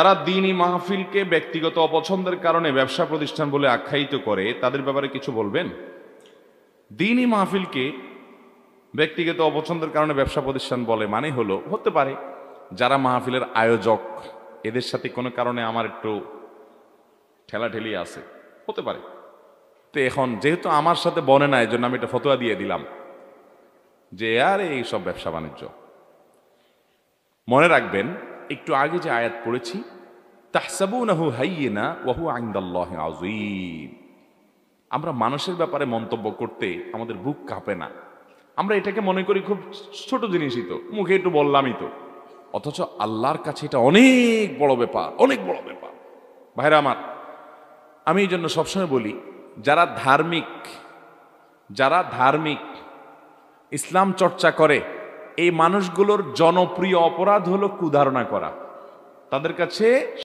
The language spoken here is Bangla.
যারা দ্বীনি মাহফিলকে ব্যক্তিগত অপছন্দের কারণে ব্যবসা প্রতিষ্ঠান বলে আখ্যায়িত করে তাদের ব্যাপারে কিছু বলবেন? দ্বীনি মাহফিলকে ব্যক্তিগত অপছন্দের কারণে ব্যবসা প্রতিষ্ঠান বলে মানে হলো, হতে পারে যারা মাহফিলের আয়োজক এদের সাথে কোনো কারণে আমার একটু ঠেলাঠেলি আছে, হতে পারে। তো এখন যেহেতু আমার সাথে বনে না, এই জন্য আমি একটা ফতোয়া দিয়ে দিলাম যে আর এই সব ব্যবসা বাণিজ্য। মনে রাখবেন, একটু আগে যে আয়াত পড়েছি, তাহসাবুনাহু হাইয়িনা ওয়া হুয়া ইনদাল্লাহি আযীম। আমরা মানুষের ব্যাপারে মন্তব্য করতে আমাদের বুক কাঁপে না, আমরা এটাকে মনে করি খুব ছোট জিনিসই, তো মুখে একটু বললামই তো। অথচ আল্লাহর কাছে এটা অনেক বড় ব্যাপার, অনেক বড় ব্যাপার। ভাইরা আমার, আমি এই জন্য সবসময় বলি, যারা ধার্মিক ইসলাম চর্চা করে এই মানুষগুলোর জনপ্রিয় অপরাধ হলো কুধারণা করা। তাদের কাছে